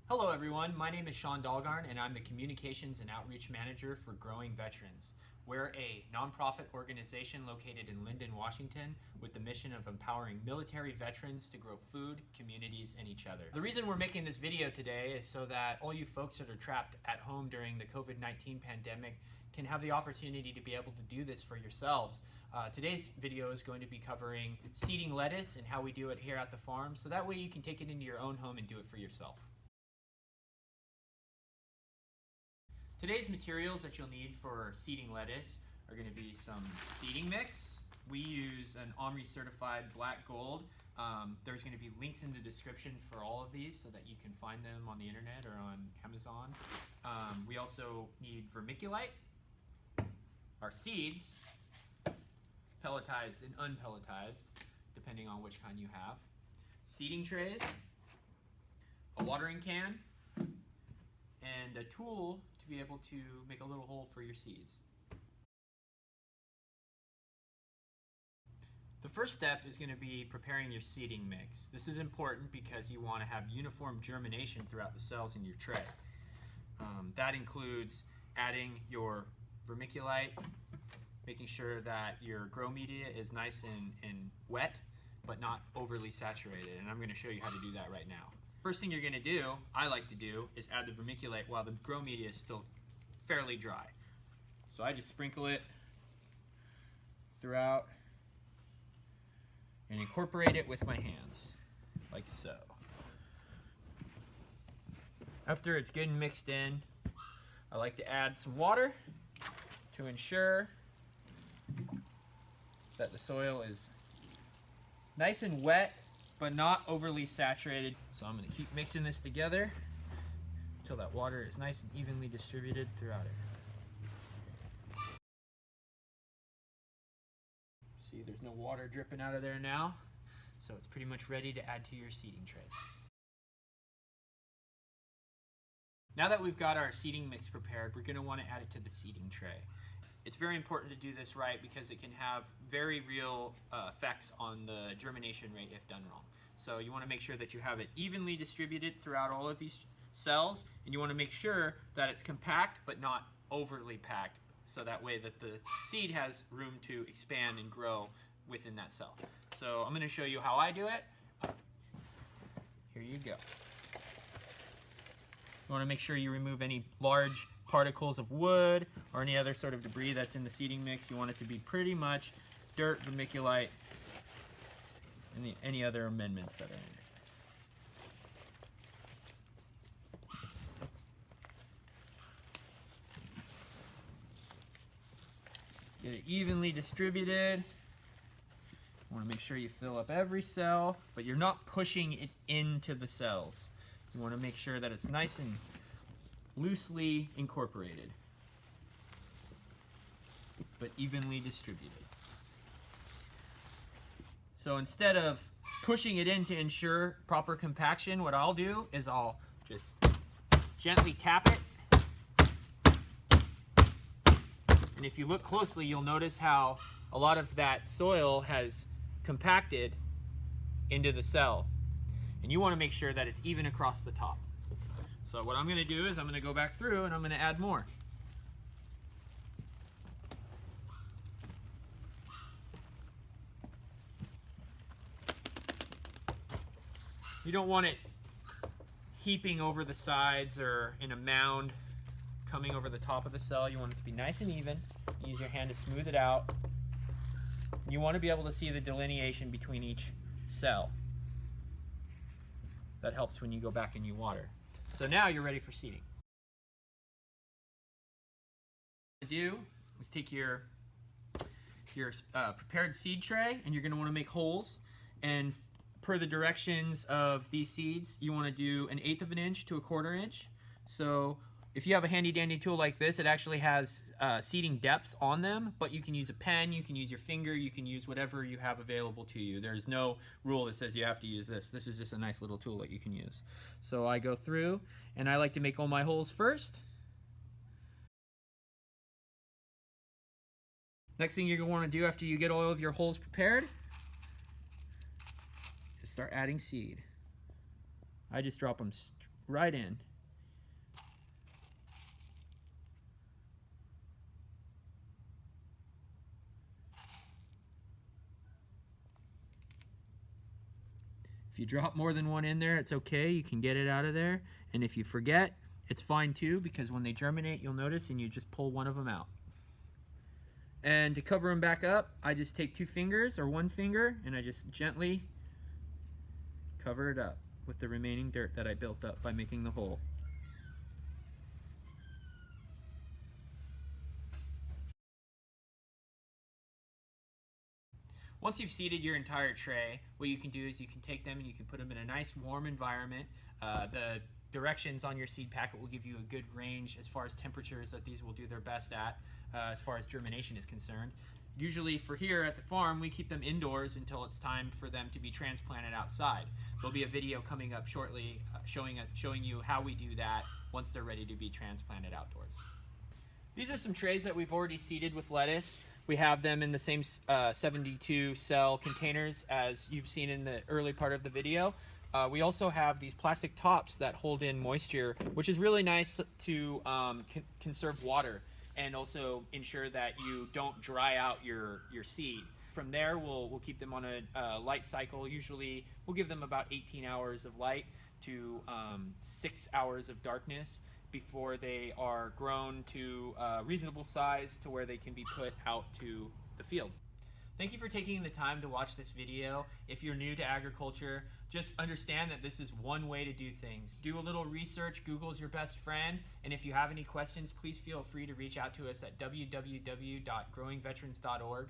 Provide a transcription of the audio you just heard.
Hello everyone, my name is Sean Dalgarn and I'm the Communications and Outreach Manager for Growing Veterans. We're a nonprofit organization located in Lyndon, Washington with the mission of empowering military veterans to grow food, communities, and each other. The reason we're making this video today is so that all you folks that are trapped at home during the COVID-19 pandemic can have the opportunity to be able to do this for yourselves. Today's video is going to be covering seeding lettuce and how we do it here at the farm, so that way you can take it into your own home and do it for yourself. Today's materials that you'll need for seeding lettuce are going to be some seeding mix. We use an OMRI certified black gold. There's going to be links in the description for all of these so that you can find them on the internet or on Amazon. We also need vermiculite, our seeds, pelletized and unpelletized, depending on which kind you have, seeding trays, a watering can, and a tool to be able to make a little hole for your seeds. The first step is going to be preparing your seeding mix. This is important because you want to have uniform germination throughout the cells in your tray. That includes adding your vermiculite, making sure that your grow media is nice and wet, but not overly saturated. And I'm going to show you how to do that right now. First thing you're going to do, I like to do, is add the vermiculite while the grow media is still fairly dry. So I just sprinkle it throughout and incorporate it with my hands, like so. After it's good and mixed in, I like to add some water to ensure that the soil is nice and wet, but not overly saturated. So I'm going to keep mixing this together until that water is nice and evenly distributed throughout it. See, there's no water dripping out of there now, so it's pretty much ready to add to your seeding trays. Now that we've got our seeding mix prepared, we're going to want to add it to the seeding tray. It's very important to do this right because it can have very real effects on the germination rate if done wrong. So you want to make sure that you have it evenly distributed throughout all of these cells, and you want to make sure that it's compact but not overly packed, so that way that the seed has room to expand and grow within that cell. So I'm going to show you how I do it. Here you go. You want to make sure you remove any large particles of wood or any other sort of debris that's in the seeding mix. You want it to be pretty much dirt, vermiculite, and any other amendments that are in it. Get it evenly distributed. You want to make sure you fill up every cell, but you're not pushing it into the cells. You want to make sure that it's nice and loosely incorporated, but evenly distributed. So instead of pushing it in to ensure proper compaction, what I'll do is I'll just gently tap it. And if you look closely, you'll notice how a lot of that soil has compacted into the cell. And you want to make sure that it's even across the top. So what I'm going to do is I'm going to go back through and I'm going to add more. You don't want it heaping over the sides or in a mound coming over the top of the cell. You want it to be nice and even. Use your hand to smooth it out. You want to be able to see the delineation between each cell. That helps when you go back and you water. So now you're ready for seeding. What you do is take your prepared seed tray, and you're going to want to make holes. And per the directions of these seeds, you want to do 1/8 of an inch to 1/4 inch. So if you have a handy dandy tool like this, it actually has seeding depths on them, but you can use a pen, you can use your finger, you can use whatever you have available to you. There's no rule that says you have to use this. This is just a nice little tool that you can use. So I go through, and I like to make all my holes first. Next thing you're going to want to do after you get all of your holes prepared is start adding seed. I just drop them right in. If you drop more than one in there, it's okay. You can get it out of there. And if you forget, it's fine too, because when they germinate, you'll notice, and you just pull one of them out. And to cover them back up, I just take 2 fingers or 1 finger, and I just gently cover it up with the remaining dirt that I built up by making the hole. Once you've seeded your entire tray, what you can do is you can take them and you can put them in a nice warm environment. The directions on your seed packet will give you a good range as far as temperatures that these will do their best at as far as germination is concerned. Usually for here at the farm, we keep them indoors until it's time for them to be transplanted outside. There'll be a video coming up shortly showing you how we do that once they're ready to be transplanted outdoors. These are some trays that we've already seeded with lettuce. We have them in the same 72 cell containers as you've seen in the early part of the video. We also have these plastic tops that hold in moisture, which is really nice to conserve water and also ensure that you don't dry out your seed. From there, we'll keep them on a light cycle. Usually, we'll give them about 18 hours of light to 6 hours of darkness before they are grown to a reasonable size to where they can be put out to the field. Thank you for taking the time to watch this video. If you're new to agriculture, just understand that this is one way to do things. Do a little research, Google is your best friend, and if you have any questions, please feel free to reach out to us at www.growingveterans.org.